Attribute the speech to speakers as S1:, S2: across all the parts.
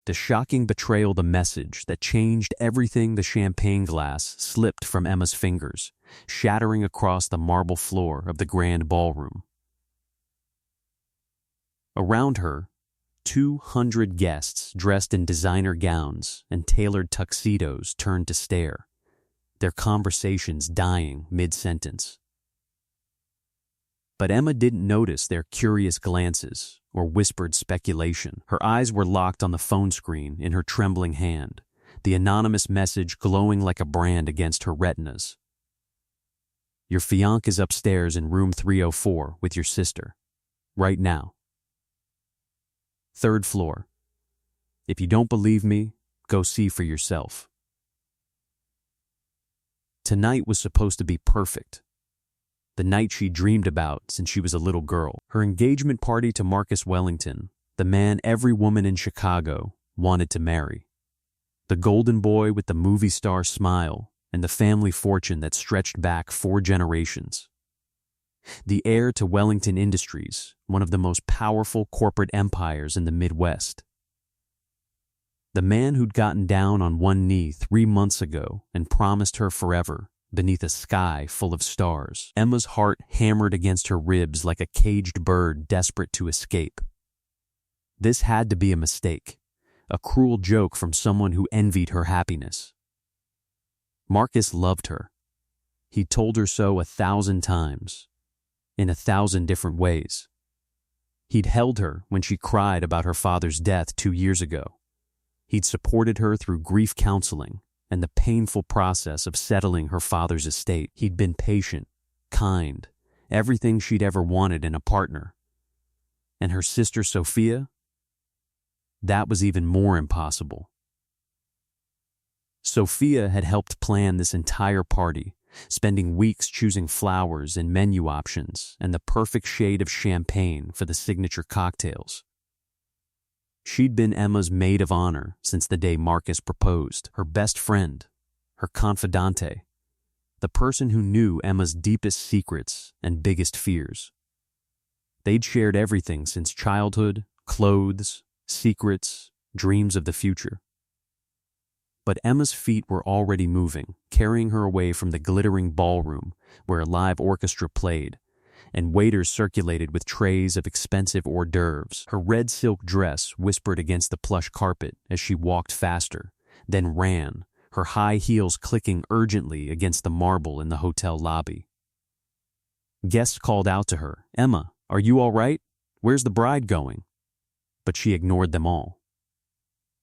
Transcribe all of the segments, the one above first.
S1: The shocking betrayal, the message that changed everything. The champagne glass slipped from Emma's fingers, shattering across the marble floor of the grand ballroom. Around her, 200 guests dressed in designer gowns and tailored tuxedos turned to stare, their conversations dying mid-sentence. But Emma didn't notice their curious glances or whispered speculation. Her eyes were locked on the phone screen in her trembling hand, the anonymous message glowing like a brand against her retinas. Your fiancé is upstairs in room 304 with your sister, right now. 3rd floor. If you don't believe me, go see for yourself. Tonight was supposed to be perfect. The night she dreamed about since she was a little girl. Her engagement party to Marcus Wellington, the man every woman in Chicago wanted to marry. The golden boy with the movie star smile and the family fortune that stretched back 4 generations. The heir to Wellington Industries, one of the most powerful corporate empires in the Midwest. The man who'd gotten down on one knee 3 months ago and promised her forever beneath a sky full of stars. Emma's heart hammered against her ribs like a caged bird desperate to escape. This had to be a mistake, a cruel joke from someone who envied her happiness. Marcus loved her. He told her so 1,000 times, in 1,000 different ways. He'd held her when she cried about her father's death 2 years ago. He'd supported her through grief counseling and the painful process of settling her father's estate. He'd been patient, kind, everything she'd ever wanted in a partner. And her sister Sophia? That was even more impossible. Sophia had helped plan this entire party, spending weeks choosing flowers and menu options and the perfect shade of champagne for the signature cocktails. She'd been Emma's maid of honor since the day Marcus proposed, her best friend, her confidante, the person who knew Emma's deepest secrets and biggest fears. They'd shared everything since childhood, clothes, secrets, dreams of the future. But Emma's feet were already moving, carrying her away from the glittering ballroom where a live orchestra played, and waiters circulated with trays of expensive hors d'oeuvres. Her red silk dress whispered against the plush carpet as she walked faster, then ran, her high heels clicking urgently against the marble in the hotel lobby. Guests called out to her, "Emma, are you all right? Where's the bride going?" But she ignored them all.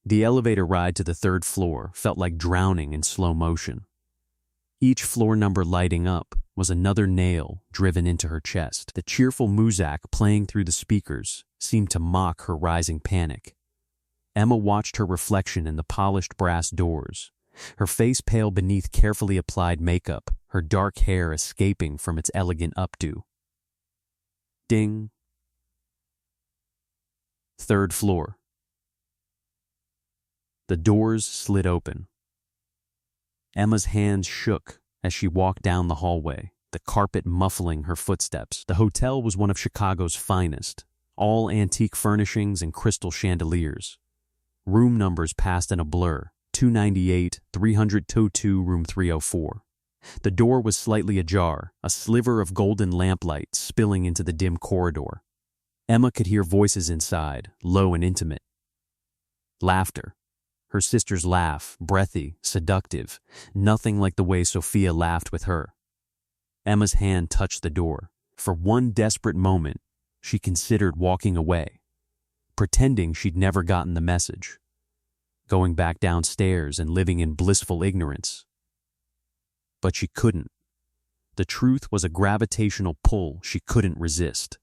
S1: The elevator ride to the 3rd floor felt like drowning in slow motion. Each floor number lighting up was another nail driven into her chest. The cheerful muzak playing through the speakers seemed to mock her rising panic. Emma watched her reflection in the polished brass doors, her face pale beneath carefully applied makeup, her dark hair escaping from its elegant updo. Ding. 3rd floor. The doors slid open. Emma's hands shook as she walked down the hallway, the carpet muffling her footsteps. The hotel was one of Chicago's finest, all antique furnishings and crystal chandeliers. Room numbers passed in a blur, 298, 302, room 304. The door was slightly ajar, a sliver of golden lamplight spilling into the dim corridor. Emma could hear voices inside, low and intimate. Laughter. Her sister's laugh, breathy, seductive, nothing like the way Sophia laughed with her. Emma's hand touched the door. For one desperate moment, she considered walking away, pretending she'd never gotten the message, going back downstairs and living in blissful ignorance. But she couldn't. The truth was a gravitational pull she couldn't resist.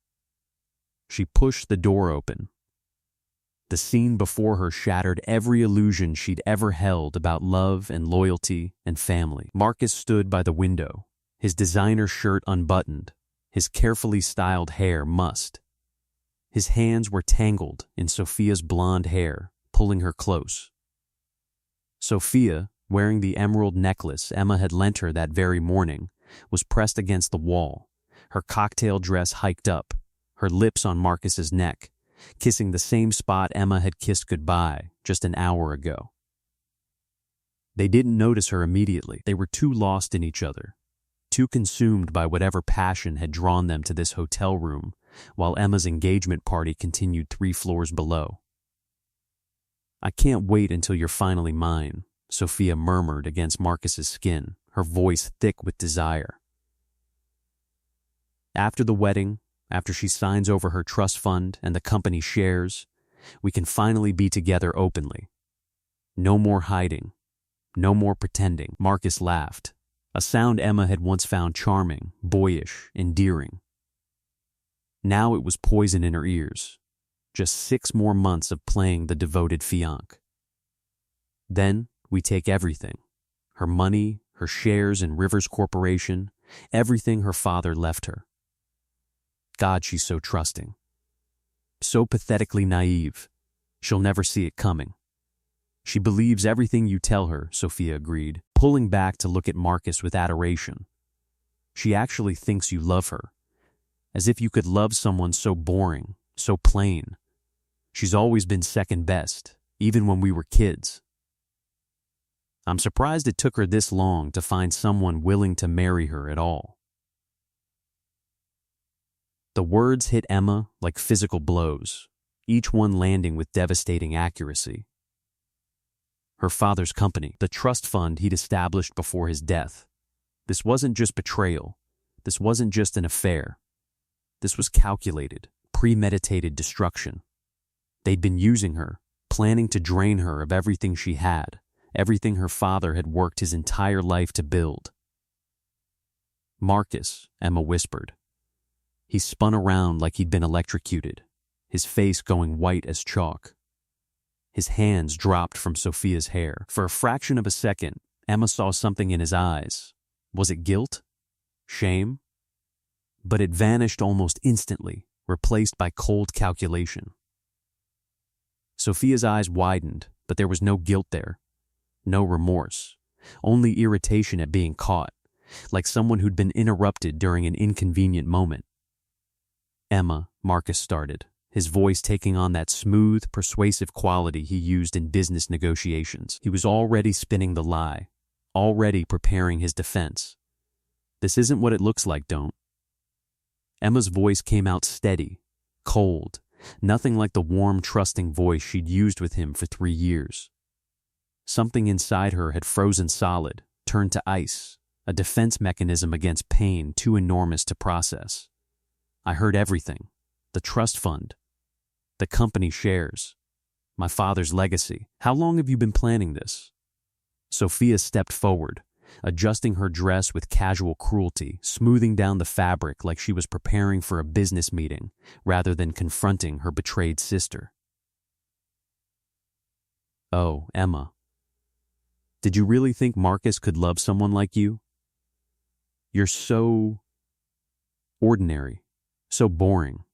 S1: She pushed the door open. The scene before her shattered every illusion she'd ever held about love and loyalty and family. Marcus stood by the window, his designer shirt unbuttoned, his carefully styled hair mussed. His hands were tangled in Sophia's blonde hair, pulling her close. Sophia, wearing the emerald necklace Emma had lent her that very morning, was pressed against the wall, her cocktail dress hiked up, her lips on Marcus's neck, kissing the same spot Emma had kissed goodbye just an hour ago. They didn't notice her immediately. They were too lost in each other, too consumed by whatever passion had drawn them to this hotel room, while Emma's engagement party continued 3 floors below. "I can't wait until you're finally mine," Sophia murmured against Marcus's skin, her voice thick with desire. After the wedding, after she signs over her trust fund and the company shares, we can finally be together openly. No more hiding. No more pretending. Marcus laughed, a sound Emma had once found charming, boyish, endearing. Now it was poison in her ears. Just 6 more months of playing the devoted fiancé. Then we take everything. Her money, her shares in Rivers Corporation, everything her father left her. God, she's so trusting. So pathetically naive. She'll never see it coming. She believes everything you tell her, Sophia agreed, pulling back to look at Marcus with adoration. She actually thinks you love her, as if you could love someone so boring, so plain. She's always been second best, even when we were kids. I'm surprised it took her this long to find someone willing to marry her at all. The words hit Emma like physical blows, each one landing with devastating accuracy. Her father's company, the trust fund he'd established before his death. This wasn't just betrayal. This wasn't just an affair. This was calculated, premeditated destruction. They'd been using her, planning to drain her of everything she had, everything her father had worked his entire life to build. "Marcus," Emma whispered. He spun around like he'd been electrocuted, his face going white as chalk. His hands dropped from Sophia's hair. For a fraction of a second, Emma saw something in his eyes. Was it guilt? Shame? But it vanished almost instantly, replaced by cold calculation. Sophia's eyes widened, but there was no guilt there. No remorse. Only irritation at being caught, like someone who'd been interrupted during an inconvenient moment. "Emma," Marcus started, his voice taking on that smooth, persuasive quality he used in business negotiations. He was already spinning the lie, already preparing his defense. "This isn't what it looks like, don't." Emma's voice came out steady, cold, nothing like the warm, trusting voice she'd used with him for 3 years. Something inside her had frozen solid, turned to ice, a defense mechanism against pain too enormous to process. "I heard everything. The trust fund. The company shares. My father's legacy. How long have you been planning this?" Sophia stepped forward, adjusting her dress with casual cruelty, smoothing down the fabric like she was preparing for a business meeting rather than confronting her betrayed sister. "Oh, Emma. Did you really think Marcus could love someone like you? You're so ordinary, so boring,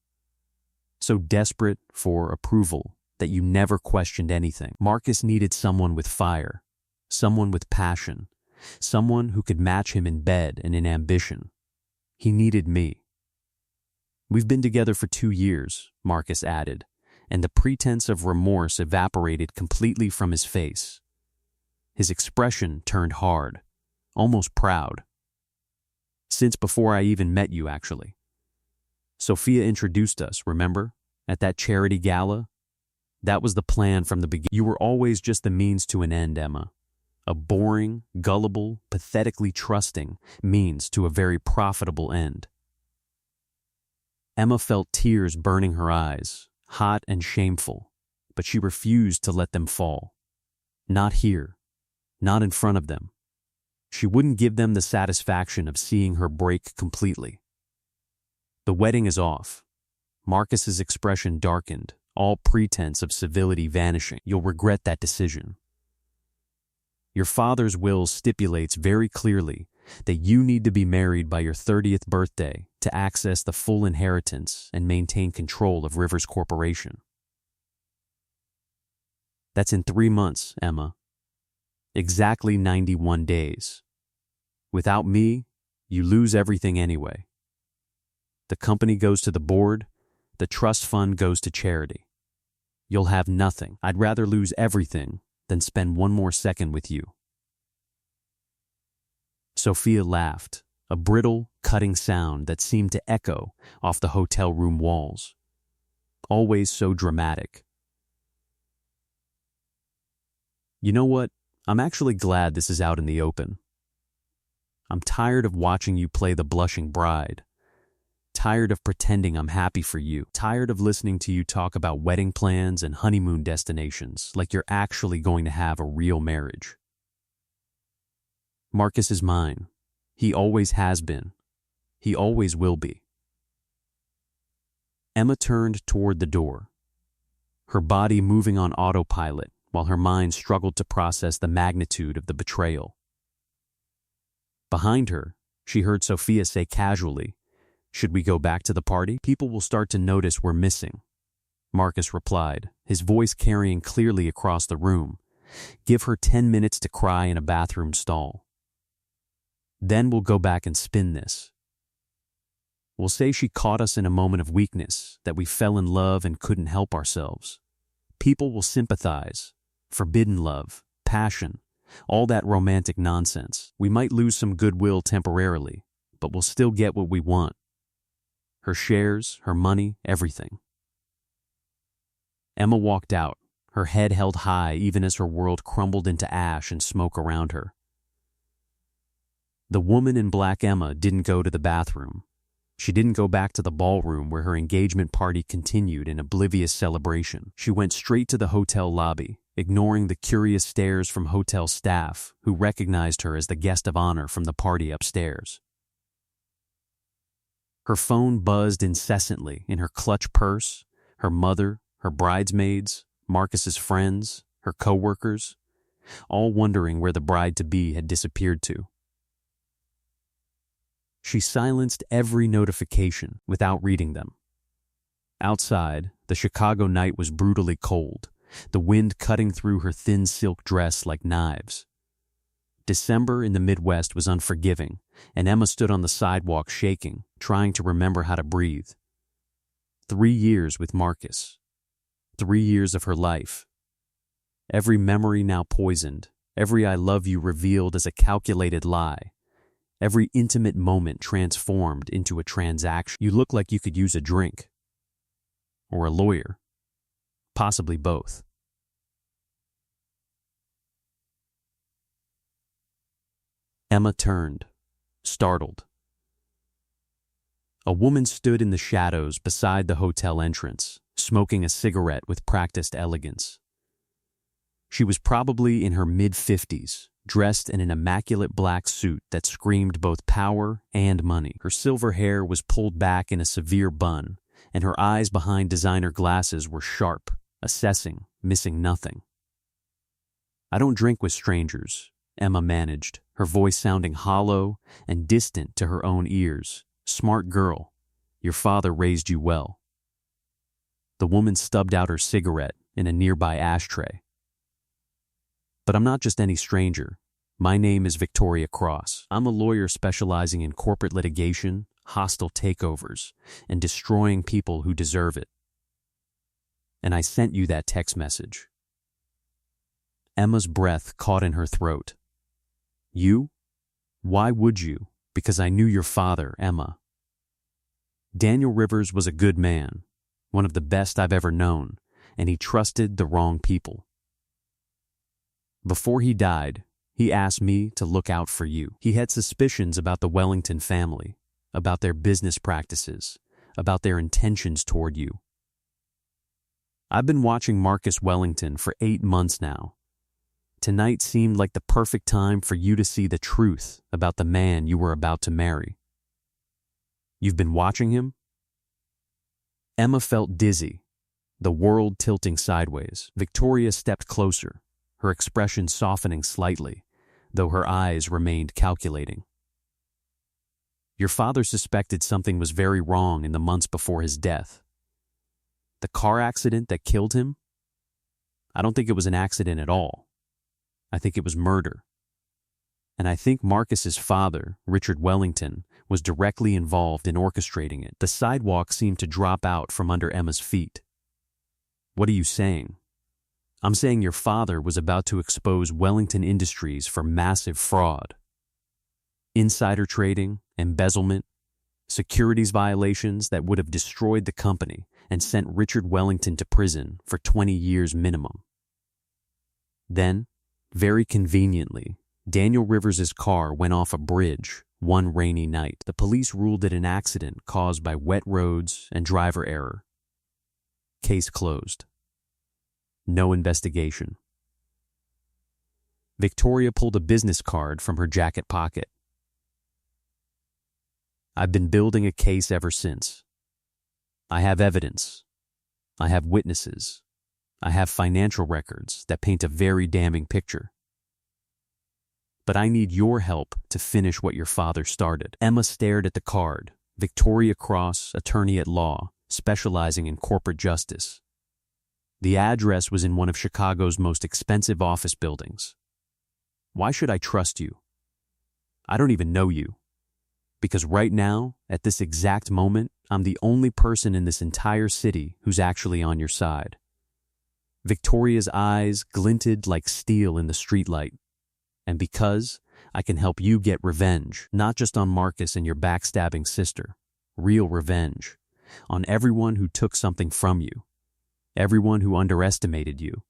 S1: so desperate for approval that you never questioned anything. Marcus needed someone with fire, someone with passion, someone who could match him in bed and in ambition. He needed me." "We've been together for 2 years, Marcus added, and the pretense of remorse evaporated completely from his face. His expression turned hard, almost proud. "Since before I even met you, actually. Sophia introduced us, remember? At that charity gala? That was the plan from the beginning. You were always just the means to an end, Emma. A boring, gullible, pathetically trusting means to a very profitable end." Emma felt tears burning her eyes, hot and shameful, but she refused to let them fall. Not here. Not in front of them. She wouldn't give them the satisfaction of seeing her break completely. "The wedding is off." Marcus's expression darkened, all pretense of civility vanishing. "You'll regret that decision. Your father's will stipulates very clearly that you need to be married by your 30th birthday to access the full inheritance and maintain control of Rivers Corporation. That's in 3 months, Emma. Exactly 91 days. Without me, you lose everything anyway. The company goes to the board, The trust fund goes to charity. You'll have nothing. I'd rather lose everything than spend one more second with you." Sophia laughed, a brittle, cutting sound that seemed to echo off the hotel room walls. Always so dramatic. "You know what? I'm actually glad this is out in the open. I'm tired of watching you play the blushing bride. Tired of pretending I'm happy for you. Tired of listening to you talk about wedding plans and honeymoon destinations like you're actually going to have a real marriage. Marcus is mine. He always has been. He always will be." Emma turned toward the door, her body moving on autopilot while her mind struggled to process the magnitude of the betrayal. Behind her, she heard Sophia say casually, "Should we go back to the party? People will start to notice we're missing." Marcus replied, his voice carrying clearly across the room. "Give her 10 minutes to cry in a bathroom stall. Then we'll go back and spin this. We'll say she caught us in a moment of weakness, that we fell in love and couldn't help ourselves. People will sympathize. Forbidden love, passion, all that romantic nonsense. We might lose some goodwill temporarily, but we'll still get what we want. Her shares, her money, everything." Emma walked out, her head held high even as her world crumbled into ash and smoke around her. The woman in black Emma didn't go to the bathroom. She didn't go back to the ballroom where her engagement party continued in oblivious celebration. She went straight to the hotel lobby, ignoring the curious stares from hotel staff who recognized her as the guest of honor from the party upstairs. Her phone buzzed incessantly in her clutch purse, her mother, her bridesmaids, Marcus's friends, her co-workers, all wondering where the bride-to-be had disappeared to. She silenced every notification without reading them. Outside, the Chicago night was brutally cold, the wind cutting through her thin silk dress like knives. December in the Midwest was unforgiving, and Emma stood on the sidewalk shaking, trying to remember how to breathe. 3 years with Marcus. 3 years of her life. Every memory now poisoned, every "I love you" revealed as a calculated lie. Every intimate moment transformed into a transaction. You look like you could use a drink. Or a lawyer. Possibly both. Emma turned, startled. A woman stood in the shadows beside the hotel entrance, smoking a cigarette with practiced elegance. She was probably in her mid-50s, dressed in an immaculate black suit that screamed both power and money. Her silver hair was pulled back in a severe bun, and her eyes behind designer glasses were sharp, assessing, missing nothing. "I don't drink with strangers," Emma managed, her voice sounding hollow and distant to her own ears. "Smart girl. Your father raised you well." The woman stubbed out her cigarette in a nearby ashtray. "But I'm not just any stranger. My name is Victoria Cross. I'm a lawyer specializing in corporate litigation, hostile takeovers, and destroying people who deserve it. And I sent you that text message." Emma's breath caught in her throat. "You? Why would you? Because I knew your father, Emma. Daniel Rivers was a good man, one of the best I've ever known, and he trusted the wrong people. Before he died, he asked me to look out for you. He had suspicions about the Wellington family, about their business practices, about their intentions toward you. I've been watching Marcus Wellington for 8 months now. Tonight seemed like the perfect time for you to see the truth about the man you were about to marry. You've been watching him?" Emma felt dizzy, the world tilting sideways. Victoria stepped closer, her expression softening slightly, though her eyes remained calculating. "Your father suspected something was very wrong in the months before his death. The car accident that killed him? I don't think it was an accident at all. I think it was murder. And I think Marcus's father, Richard Wellington, was directly involved in orchestrating it. The sidewalk seemed to drop out from under Emma's feet. What are you saying? I'm saying your father was about to expose Wellington Industries for massive fraud. Insider trading, embezzlement, securities violations that would have destroyed the company and sent Richard Wellington to prison for 20 years minimum. Then, very conveniently, Daniel Rivers's car went off a bridge one rainy night. The police ruled it an accident caused by wet roads and driver error. Case closed. No investigation. Victoria pulled a business card from her jacket pocket. I've been building a case ever since. I have evidence. I have witnesses. I have financial records that paint a very damning picture. But I need your help to finish what your father started. Emma stared at the card. Victoria Cross, attorney at law, specializing in corporate justice. The address was in one of Chicago's most expensive office buildings. Why should I trust you? I don't even know you. Because right now, at this exact moment, I'm the only person in this entire city who's actually on your side. Victoria's eyes glinted like steel in the streetlight. And because I can help you get revenge, not just on Marcus and your backstabbing sister, real revenge, on everyone who took something from you, everyone who underestimated you,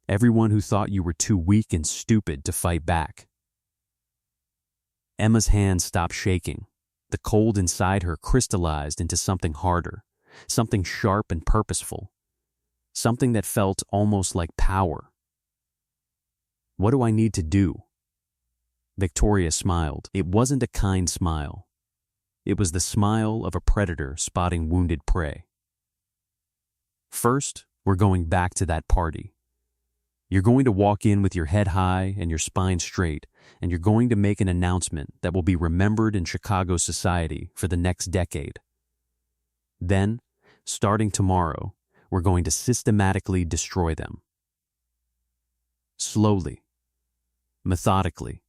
S1: everyone who thought you were too weak and stupid to fight back. Emma's hand stopped shaking. The cold inside her crystallized into something harder, something sharp and purposeful, something that felt almost like power. What do I need to do? Victoria smiled. It wasn't a kind smile. It was the smile of a predator spotting wounded prey. First, we're going back to that party. You're going to walk in with your head high and your spine straight, and you're going to make an announcement that will be remembered in Chicago society for the next decade. Then, starting tomorrow, we're going to systematically destroy them. Slowly, methodically,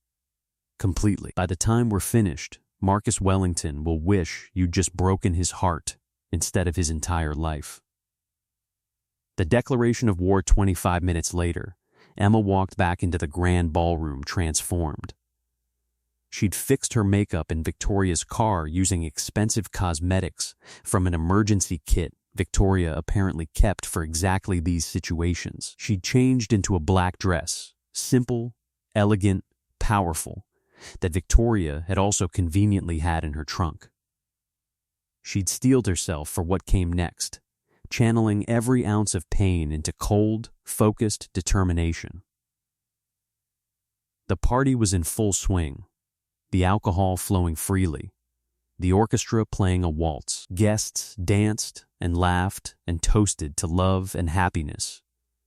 S1: completely. By the time we're finished, Marcus Wellington will wish you'd just broken his heart instead of his entire life. The declaration of war 25 minutes later, Emma walked back into the grand ballroom transformed. She'd fixed her makeup in Victoria's car using expensive cosmetics from an emergency kit Victoria apparently kept for exactly these situations. She'd changed into a black dress, simple, elegant, powerful, that Victoria had also conveniently had in her trunk. She'd steeled herself for what came next, channeling every ounce of pain into cold, focused determination. The party was in full swing, the alcohol flowing freely, the orchestra playing a waltz. Guests danced and laughed and toasted to love and happiness,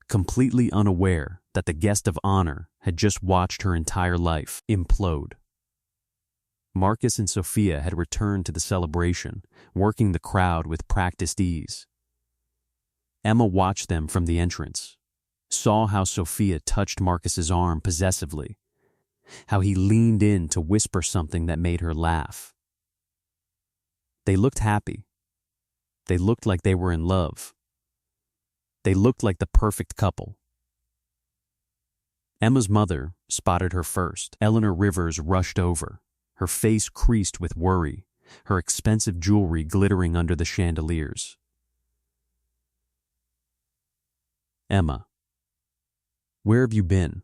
S1: completely unaware that the guest of honor had just watched her entire life implode. Marcus and Sophia had returned to the celebration, working the crowd with practiced ease. Emma watched them from the entrance, saw how Sophia touched Marcus's arm possessively, how he leaned in to whisper something that made her laugh. They looked happy. They looked like they were in love. They looked like the perfect couple. Emma's mother spotted her first. Eleanor Rivers rushed over, her face creased with worry, her expensive jewelry glittering under the chandeliers. Emma, where have you been?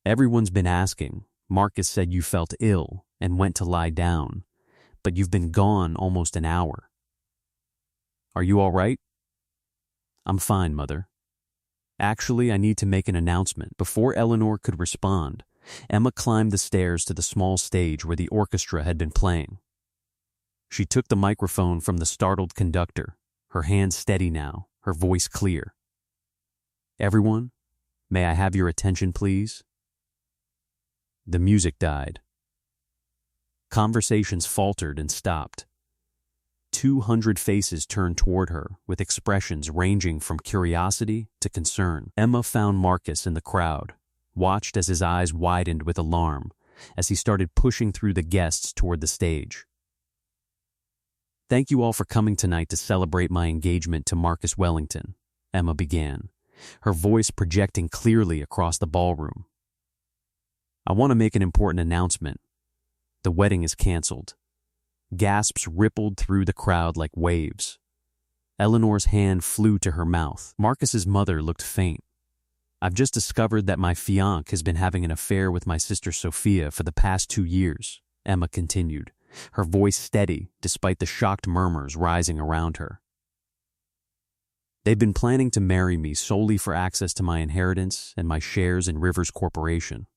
S1: Everyone's been asking. Marcus said you felt ill and went to lie down, but you've been gone almost an hour. Are you all right? I'm fine, Mother. Actually, I need to make an announcement. Before Eleanor could respond, Emma climbed the stairs to the small stage where the orchestra had been playing. She took the microphone from the startled conductor, her hand steady now, her voice clear. Everyone, may I have your attention, please? The music died. Conversations faltered and stopped. 200 faces turned toward her with expressions ranging from curiosity to concern. Emma found Marcus in the crowd, watched as his eyes widened with alarm, as he started pushing through the guests toward the stage. "Thank you all for coming tonight to celebrate my engagement to Marcus Wellington," Emma began, her voice projecting clearly across the ballroom. "I want to make an important announcement. The wedding is canceled." Gasps rippled through the crowd like waves. Eleanor's hand flew to her mouth. Marcus's mother looked faint. "I've just discovered that my fiancé has been having an affair with my sister Sophia for the past 2 years, Emma continued, her voice steady despite the shocked murmurs rising around her. "They've been planning to marry me solely for access to my inheritance and my shares in Rivers Corporation.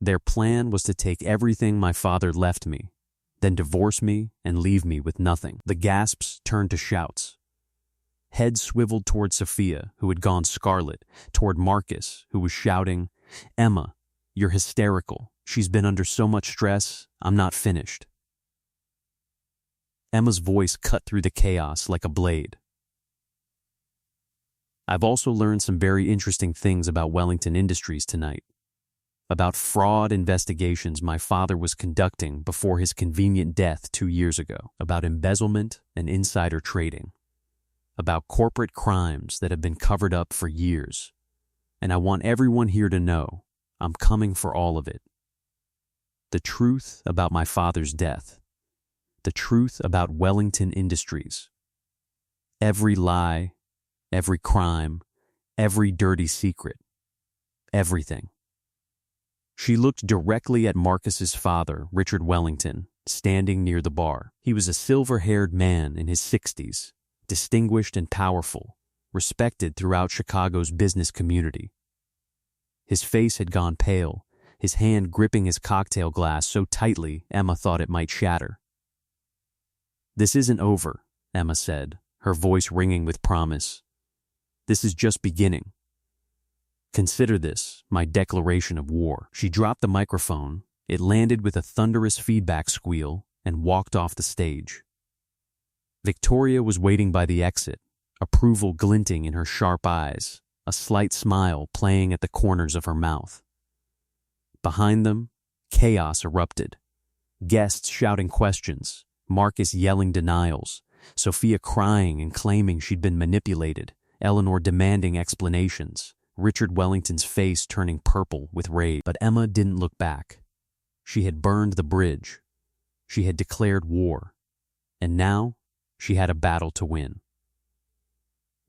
S1: Their plan was to take everything my father left me, then divorce me and leave me with nothing." The gasps turned to shouts. Heads swiveled toward Sophia, who had gone scarlet, toward Marcus, who was shouting, "Emma, you're hysterical. She's been under so much stress, I'm not finished." Emma's voice cut through the chaos like a blade. "I've also learned some very interesting things about Wellington Industries tonight. About fraud investigations my father was conducting before his convenient death 2 years ago, about embezzlement and insider trading, about corporate crimes that have been covered up for years. And I want everyone here to know I'm coming for all of it. The truth about my father's death, the truth about Wellington Industries. Every lie, every crime, every dirty secret, everything." She looked directly at Marcus's father, Richard Wellington, standing near the bar. He was a silver-haired man in his 60s, distinguished and powerful, respected throughout Chicago's business community. His face had gone pale, his hand gripping his cocktail glass so tightly Emma thought it might shatter. "This isn't over," Emma said, her voice ringing with promise. "This is just beginning. Consider this my declaration of war." She dropped the microphone, it landed with a thunderous feedback squeal, and walked off the stage. Victoria was waiting by the exit, approval glinting in her sharp eyes, a slight smile playing at the corners of her mouth. Behind them, chaos erupted. Guests shouting questions, Marcus yelling denials, Sophia crying and claiming she'd been manipulated, Eleanor demanding explanations, Richard Wellington's face turning purple with rage. But Emma didn't look back. She had burned the bridge. She had declared war. And now she had a battle to win.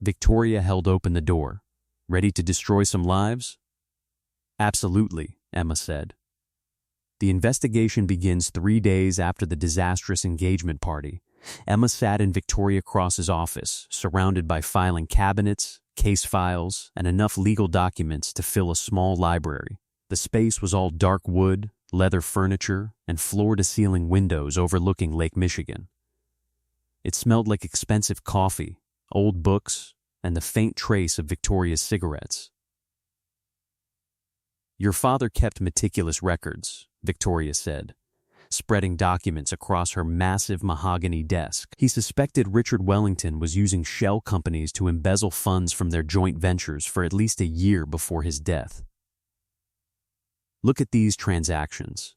S1: Victoria held open the door. "Ready to destroy some lives?" "Absolutely," Emma said. The investigation begins 3 days after the disastrous engagement party. Emma sat in Victoria Cross's office, surrounded by filing cabinets, case files, and enough legal documents to fill a small library. The space was all dark wood, leather furniture, and floor-to-ceiling windows overlooking Lake Michigan. It smelled like expensive coffee, old books, and the faint trace of Victoria's cigarettes. "Your father kept meticulous records," Victoria said, spreading documents across her massive mahogany desk. "He suspected Richard Wellington was using shell companies to embezzle funds from their joint ventures for at least a year before his death. Look at these transactions."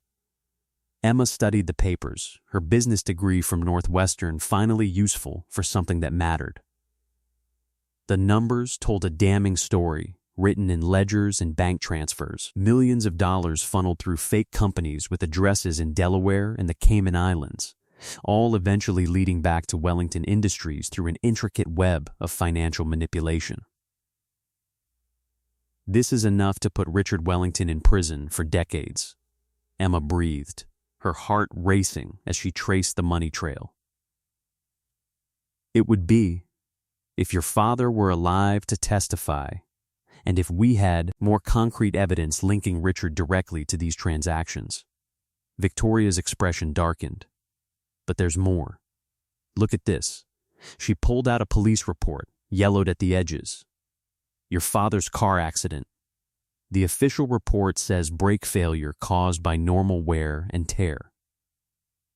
S1: Emma studied the papers, her business degree from Northwestern finally useful for something that mattered. The numbers told a damning story, written in ledgers and bank transfers. Millions of dollars funneled through fake companies with addresses in Delaware and the Cayman Islands, all eventually leading back to Wellington Industries through an intricate web of financial manipulation. "This is enough to put Richard Wellington in prison for decades," Emma breathed, her heart racing as she traced the money trail. "It would be, if your father were alive to testify, and if we had more concrete evidence linking Richard directly to these transactions." Victoria's expression darkened. "But there's more. Look at this." She pulled out a police report, yellowed at the edges. "Your father's car accident. The official report says brake failure caused by normal wear and tear.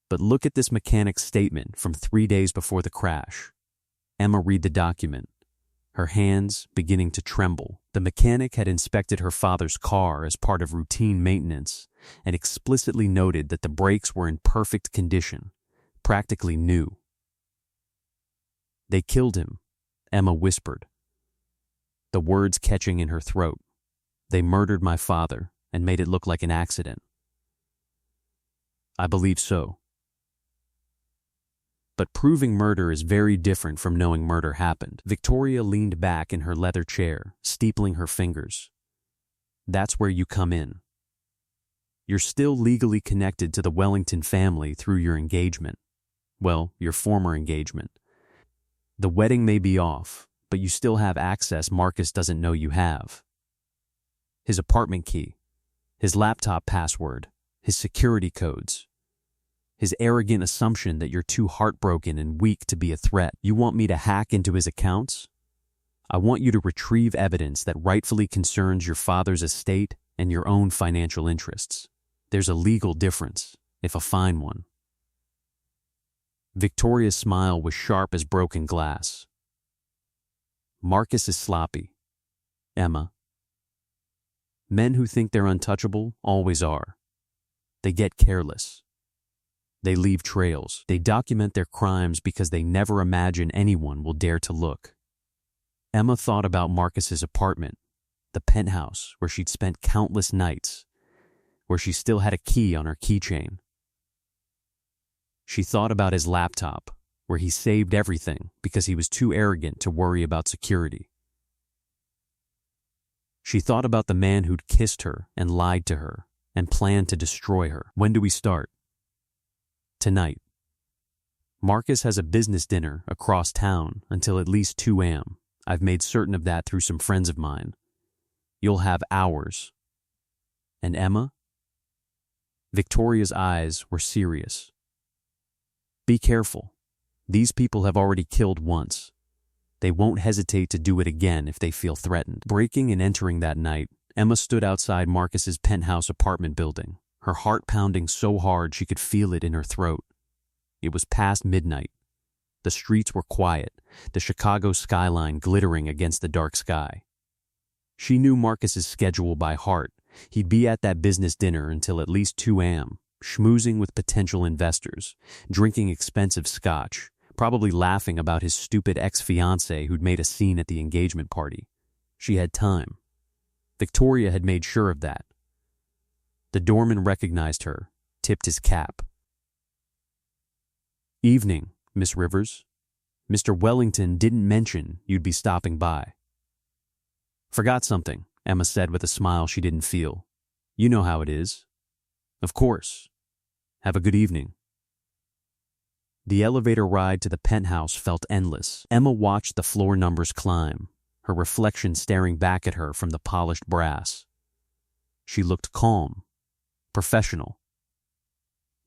S1: But look at this mechanic's statement from 3 days before the crash." Emma read the document, her hands beginning to tremble The mechanic had inspected her father's car as part of routine maintenance and explicitly noted that the brakes were in perfect condition, practically new. "They killed him," Emma whispered, the words catching in her throat. "They murdered my father and made it look like an accident." "I believe so. But proving murder is very different from knowing murder happened." Victoria leaned back in her leather chair, steepling her fingers. "That's where you come in. You're still legally connected to the Wellington family through your engagement. Well, your former engagement. The wedding may be off, but you still have access Marcus doesn't know you have. His apartment key, his laptop password, his security codes, his arrogant assumption that you're too heartbroken and weak to be a threat. You want me to hack into his accounts? I want you to retrieve evidence that rightfully concerns your father's estate and your own financial interests. There's a legal difference, if a fine one." Victoria's smile was sharp as broken glass. "Marcus is sloppy, Emma. Men who think they're untouchable always are. They get careless. They leave trails. They document their crimes because they never imagine anyone will dare to look." Emma thought about Marcus's apartment, the penthouse where she'd spent countless nights, where she still had a key on her keychain. She thought about his laptop, where he saved everything because he was too arrogant to worry about security. She thought about the man who'd kissed her and lied to her and planned to destroy her. "When do we start?" "Tonight. Marcus has a business dinner across town until at least 2 a.m. I've made certain of that through some friends of mine. You'll have hours." "And Emma?" Victoria's eyes were serious. "Be careful. These people have already killed once. They won't hesitate to do it again if they feel threatened." Breaking and entering that night, Emma stood outside Marcus's penthouse apartment building, her heart pounding so hard she could feel it in her throat. It was past midnight. The streets were quiet, the Chicago skyline glittering against the dark sky. She knew Marcus's schedule by heart. He'd be at that business dinner until at least 2 a.m., schmoozing with potential investors, drinking expensive scotch, probably laughing about his stupid ex-fiancé who'd made a scene at the engagement party. She had time. Victoria had made sure of that. The doorman recognized her, tipped his cap. "Evening, Miss Rivers. Mr. Wellington didn't mention you'd be stopping by." "Forgot something," Emma said with a smile she didn't feel. "You know how it is." "Of course. Have a good evening." The elevator ride to the penthouse felt endless. Emma watched the floor numbers climb, her reflection staring back at her from the polished brass. She looked calm, professional.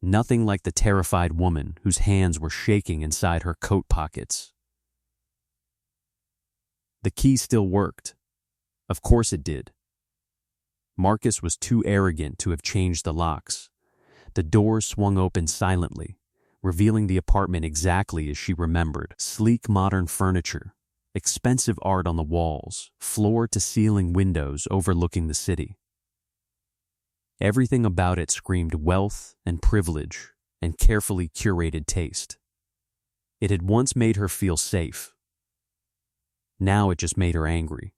S1: Nothing like the terrified woman whose hands were shaking inside her coat pockets. The key still worked. Of course it did. Marcus was too arrogant to have changed the locks. The door swung open silently, revealing the apartment exactly as she remembered. Sleek modern furniture, expensive art on the walls, floor-to-ceiling windows overlooking the city. Everything about it screamed wealth and privilege and carefully curated taste. It had once made her feel safe. Now it just made her angry.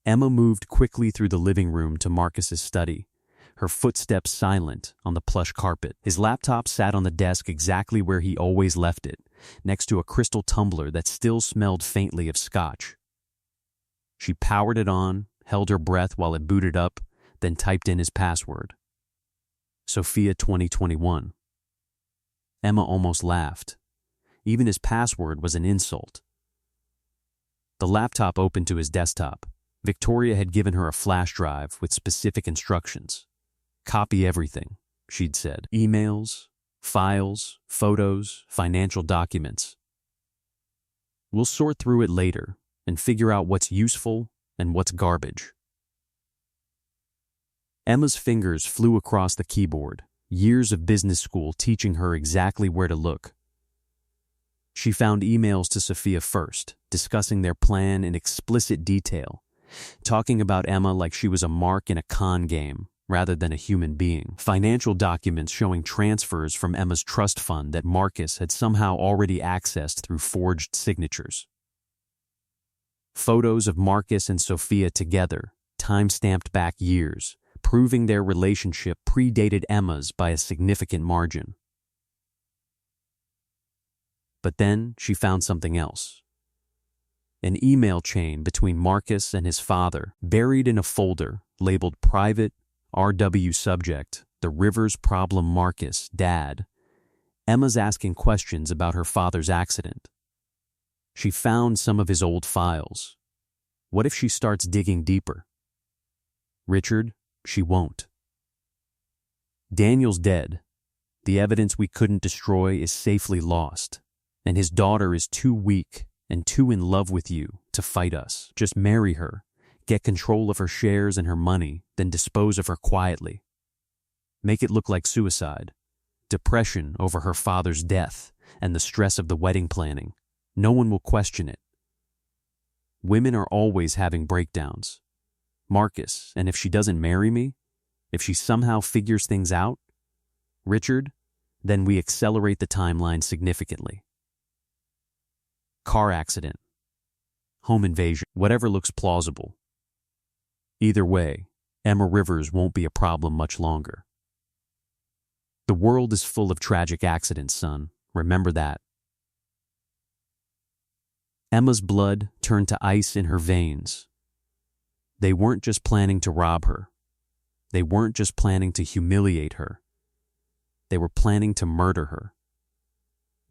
S1: Emma moved quickly through the living room to Marcus's study, her footsteps silent on the plush carpet. His laptop sat on the desk exactly where he always left it, next to a crystal tumbler that still smelled faintly of scotch. She powered it on, held her breath while it booted up, then typed in his password. Sophia 2021. Emma almost laughed. Even his password was an insult. The laptop opened to his desktop. Victoria had given her a flash drive with specific instructions. "Copy everything," she'd said. "Emails, files, photos, financial documents. We'll sort through it later and figure out what's useful and what's garbage." Emma's fingers flew across the keyboard, years of business school teaching her exactly where to look. She found emails to Sophia first, discussing their plan in explicit detail, talking about Emma like she was a mark in a con game rather than a human being. Financial documents showing transfers from Emma's trust fund that Marcus had somehow already accessed through forged signatures. Photos of Marcus and Sophia together, time-stamped back years, proving their relationship predated Emma's by a significant margin. But then she found something else. An email chain between Marcus and his father, buried in a folder labeled Private RW Subject, The Rivers Problem Marcus, Dad. Emma's asking questions about her father's accident. She found some of his old files. What if she starts digging deeper? Richard, she won't. Daniel's dead. The evidence we couldn't destroy is safely lost, and his daughter is too weak and too in love with you to fight us. Just marry her, get control of her shares and her money, then dispose of her quietly. Make it look like suicide, depression over her father's death, and the stress of the wedding planning. No one will question it. Women are always having breakdowns. Marcus, and if she doesn't marry me, if she somehow figures things out, Richard, then we accelerate the timeline significantly. Car accident, home invasion, whatever looks plausible. Either way, Emma Rivers won't be a problem much longer. The world is full of tragic accidents, son. Remember that. Emma's blood turned to ice in her veins. They weren't just planning to rob her. They weren't just planning to humiliate her. They were planning to murder her.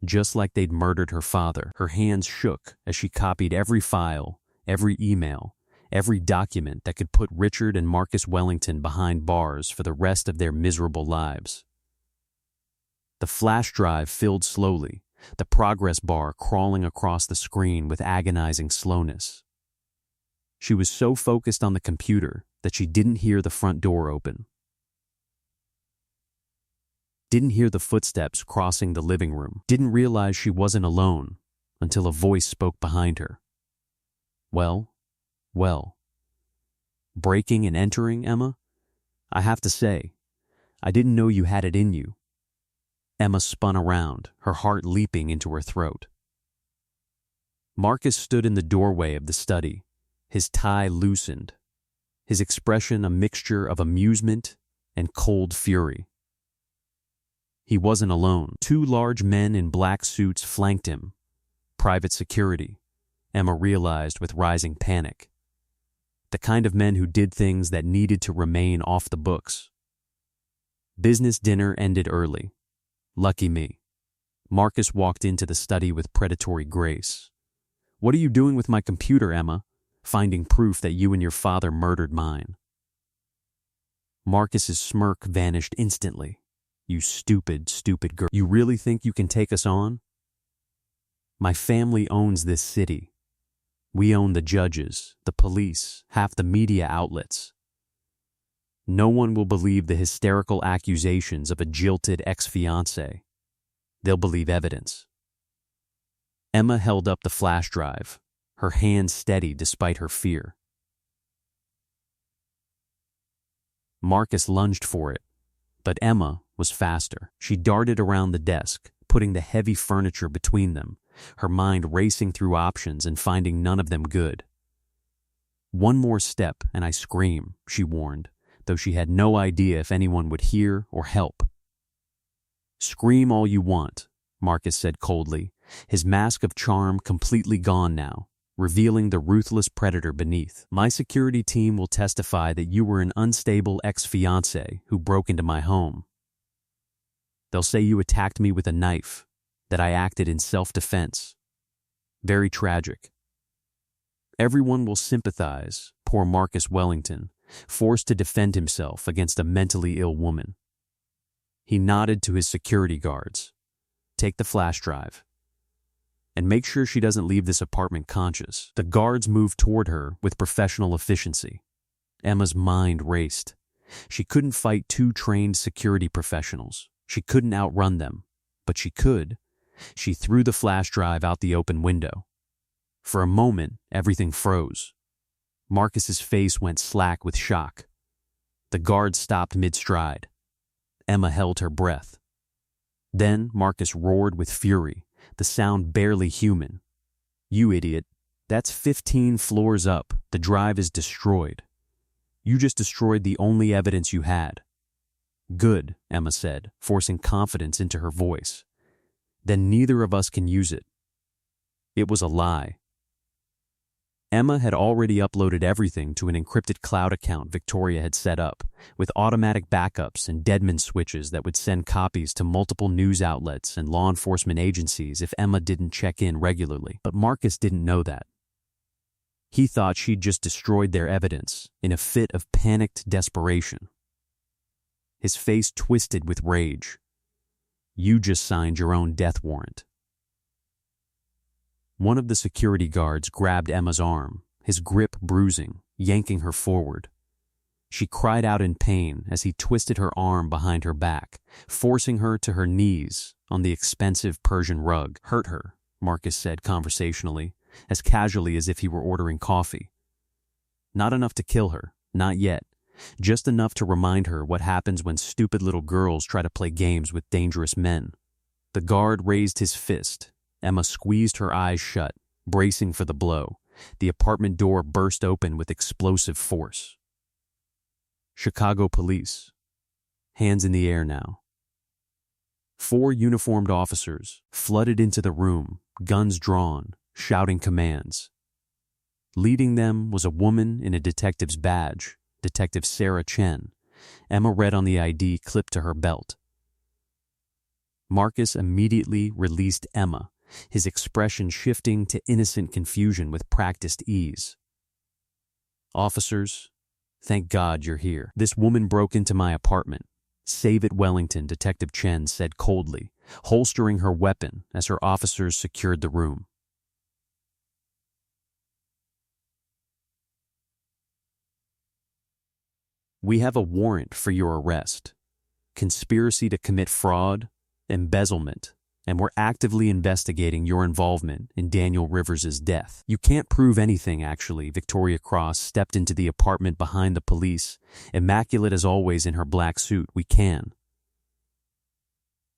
S1: Just like they'd murdered her father. Her hands shook as she copied every file, every email, every document that could put Richard and Marcus Wellington behind bars for the rest of their miserable lives. The flash drive filled slowly, the progress bar crawling across the screen with agonizing slowness. She was so focused on the computer that she didn't hear the front door open. Didn't hear the footsteps crossing the living room. Didn't realize she wasn't alone until a voice spoke behind her. Well. Breaking and entering, Emma? I have to say, I didn't know you had it in you. Emma spun around, her heart leaping into her throat. Marcus stood in the doorway of the study, his tie loosened, his expression a mixture of amusement and cold fury. He wasn't alone. 2 large men in black suits flanked him. Private security, Emma realized with rising panic. The kind of men who did things that needed to remain off the books. Business dinner ended early. Lucky me. Marcus walked into the study with predatory grace. What are you doing with my computer, Emma? Finding proof that you and your father murdered mine. Marcus's smirk vanished instantly. You stupid girl. You really think you can take us on? My family owns this city. We own the judges, the police, half the media outlets. No one will believe the hysterical accusations of a jilted ex-fiancé. They'll believe evidence. Emma held up the flash drive, her hand steady despite her fear. Marcus lunged for it, but Emma was faster. She darted around the desk, putting the heavy furniture between them, her mind racing through options and finding none of them good. One more step and I scream, she warned, though she had no idea if anyone would hear or help. Scream all you want, Marcus said coldly, his mask of charm completely gone now, revealing the ruthless predator beneath. My security team will testify that you were an unstable ex-fiancé who broke into my home. They'll say you attacked me with a knife, that I acted in self-defense. Very tragic. Everyone will sympathize, poor Marcus Wellington, forced to defend himself against a mentally ill woman. He nodded to his security guards. Take the flash drive. And make sure she doesn't leave this apartment conscious. The guards moved toward her with professional efficiency. Emma's mind raced. She couldn't fight 2 trained security professionals. She couldn't outrun them, but she could. She threw the flash drive out the open window. For a moment, everything froze. Marcus's face went slack with shock. The guard stopped mid-stride. Emma held her breath. Then Marcus roared with fury, the sound barely human. "You idiot. That's 15 floors up. The drive is destroyed. You just destroyed the only evidence you had." "Good," Emma said, forcing confidence into her voice. "Then neither of us can use it." It was a lie. Emma had already uploaded everything to an encrypted cloud account Victoria had set up, with automatic backups and deadman switches that would send copies to multiple news outlets and law enforcement agencies if Emma didn't check in regularly. But Marcus didn't know that. He thought she'd just destroyed their evidence in a fit of panicked desperation. His face twisted with rage. "You just signed your own death warrant." One of the security guards grabbed Emma's arm, his grip bruising, yanking her forward. She cried out in pain as he twisted her arm behind her back, forcing her to her knees on the expensive Persian rug. "Hurt her," Marcus said conversationally, as casually as if he were ordering coffee. "Not enough to kill her, not yet. Just enough to remind her what happens when stupid little girls try to play games with dangerous men." The guard raised his fist. Emma squeezed her eyes shut, bracing for the blow. The apartment door burst open with explosive force. Chicago police. Hands in the air now. 4 uniformed officers flooded into the room, guns drawn, shouting commands. Leading them was a woman in a detective's badge, Detective Sarah Chen. Emma read on the ID clipped to her belt. Marcus immediately released Emma, his expression shifting to innocent confusion with practiced ease. "Officers, thank God you're here. This woman broke into my apartment. Save it, Wellington," Detective Chen said coldly, holstering her weapon as her officers secured the room. "We have a warrant for your arrest. Conspiracy to commit fraud, embezzlement, and we're actively investigating your involvement in Daniel Rivers' death." "You can't prove anything, actually." Victoria Cross stepped into the apartment behind the police, immaculate as always in her black suit. "We can."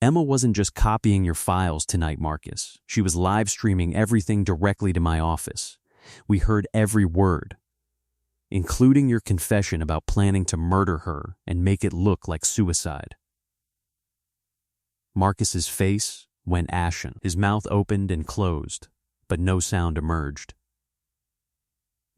S1: "Emma wasn't just copying your files tonight, Marcus. She was live streaming everything directly to my office. We heard every word, including your confession about planning to murder her and make it look like suicide." Marcus's face went ashen. His mouth opened and closed, but no sound emerged.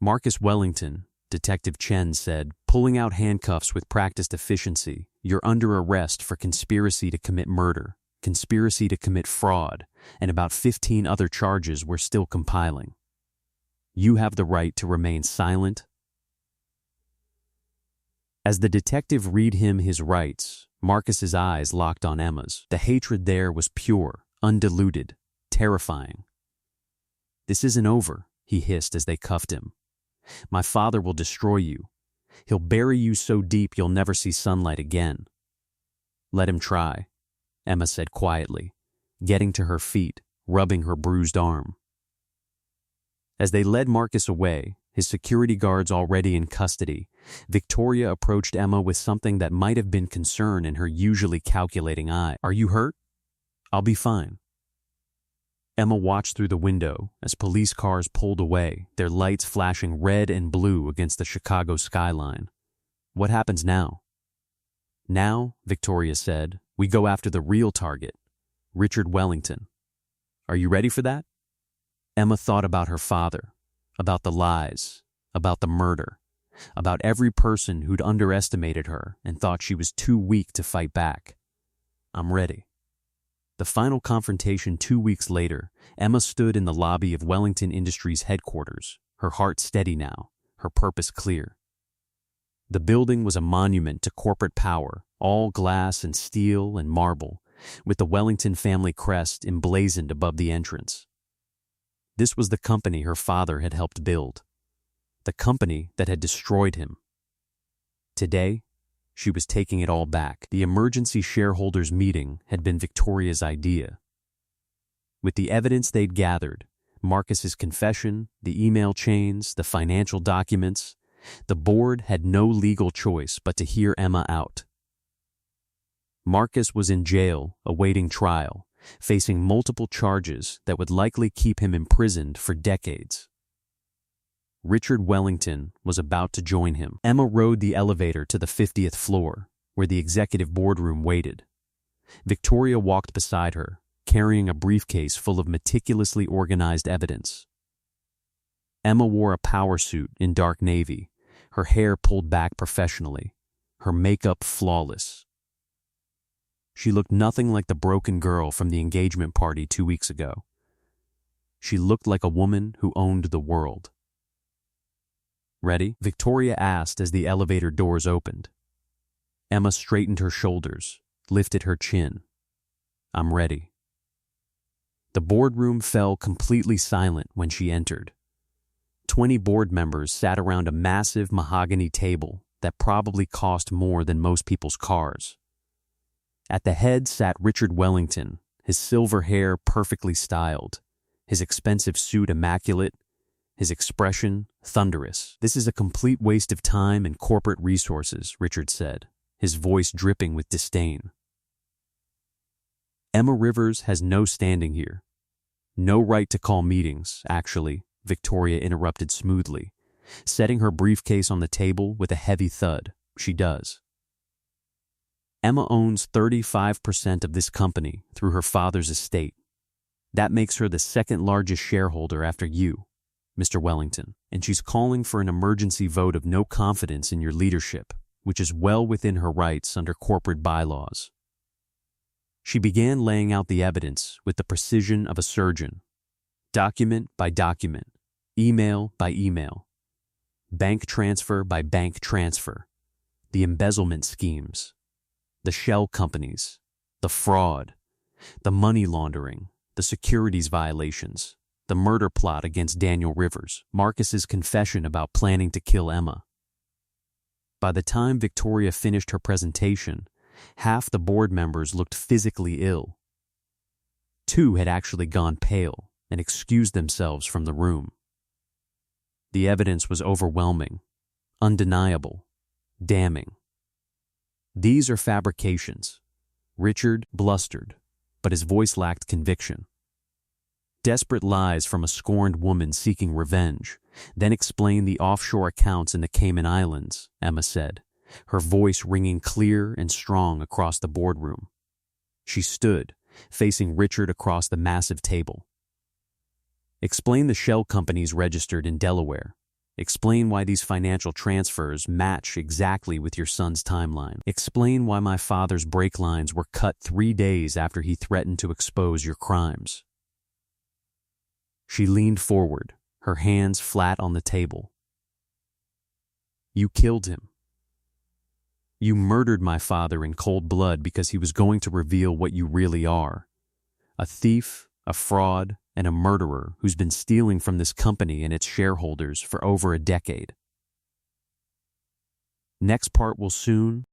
S1: "Marcus Wellington," Detective Chen said, pulling out handcuffs with practiced efficiency, "you're under arrest for conspiracy to commit murder, conspiracy to commit fraud, and about 15 other charges we're still compiling. You have the right to remain silent." As the detective read him his rights, Marcus's eyes locked on Emma's. The hatred there was pure, undiluted, terrifying. "This isn't over," he hissed as they cuffed him. "My father will destroy you. He'll bury you so deep you'll never see sunlight again." "Let him try," Emma said quietly, getting to her feet, rubbing her bruised arm. As they led Marcus away, his security guards already in custody, Victoria approached Emma with something that might have been concern in her usually calculating eye. "Are you hurt?" "I'll be fine." Emma watched through the window as police cars pulled away, their lights flashing red and blue against the Chicago skyline. "What happens now?" "Now," Victoria said, "we go after the real target, Richard Wellington. Are you ready for that?" Emma thought about her father, about the lies, about the murder, about every person who'd underestimated her and thought she was too weak to fight back. "I'm ready." The final confrontation 2 weeks later, Emma stood in the lobby of Wellington Industries headquarters, her heart steady now, her purpose clear. The building was a monument to corporate power, all glass and steel and marble, with the Wellington family crest emblazoned above the entrance. This was the company her father had helped build, the company that had destroyed him. Today, she was taking it all back. The emergency shareholders meeting had been Victoria's idea. With the evidence they'd gathered, Marcus's confession, the email chains, the financial documents, the board had no legal choice but to hear Emma out. Marcus was in jail, awaiting trial, facing multiple charges that would likely keep him imprisoned for decades. Richard Wellington was about to join him. Emma rode the elevator to the 50th floor, where the executive boardroom waited. Victoria walked beside her, carrying a briefcase full of meticulously organized evidence. Emma wore a power suit in dark navy, her hair pulled back professionally, her makeup flawless. She looked nothing like the broken girl from the engagement party 2 weeks ago. She looked like a woman who owned the world. "Ready?" Victoria asked as the elevator doors opened. Emma straightened her shoulders, lifted her chin. "I'm ready." The boardroom fell completely silent when she entered. 20 board members sat around a massive mahogany table that probably cost more than most people's cars. At the head sat Richard Wellington, his silver hair perfectly styled, his expensive suit immaculate, his expression thunderous. "This is a complete waste of time and corporate resources," Richard said, his voice dripping with disdain. "Emma Rivers has no standing here. No right to call meetings, actually," Victoria interrupted smoothly, setting her briefcase on the table with a heavy thud. "She does. Emma owns 35% of this company through her father's estate. That makes her the second largest shareholder after you, Mr. Wellington, and she's calling for an emergency vote of no confidence in your leadership, which is well within her rights under corporate bylaws." She began laying out the evidence with the precision of a surgeon, document by document, email by email, bank transfer by bank transfer, the embezzlement schemes, the shell companies, the fraud, the money laundering, the securities violations, the murder plot against Daniel Rivers, Marcus's confession about planning to kill Emma. By the time Victoria finished her presentation, half the board members looked physically ill. 2 had actually gone pale and excused themselves from the room. The evidence was overwhelming, undeniable, damning. "These are fabrications." Richard blustered, but his voice lacked conviction. "Desperate lies from a scorned woman seeking revenge, then explain the offshore accounts in the Cayman Islands," Emma said, her voice ringing clear and strong across the boardroom. She stood, facing Richard across the massive table. "Explain the shell companies registered in Delaware. Explain why these financial transfers match exactly with your son's timeline. Explain why my father's brake lines were cut 3 days after he threatened to expose your crimes." She leaned forward, her hands flat on the table. "You killed him. You murdered my father in cold blood because he was going to reveal what you really are. A thief, a fraud, and a murderer who's been stealing from this company and its shareholders for over a decade." Next part will soon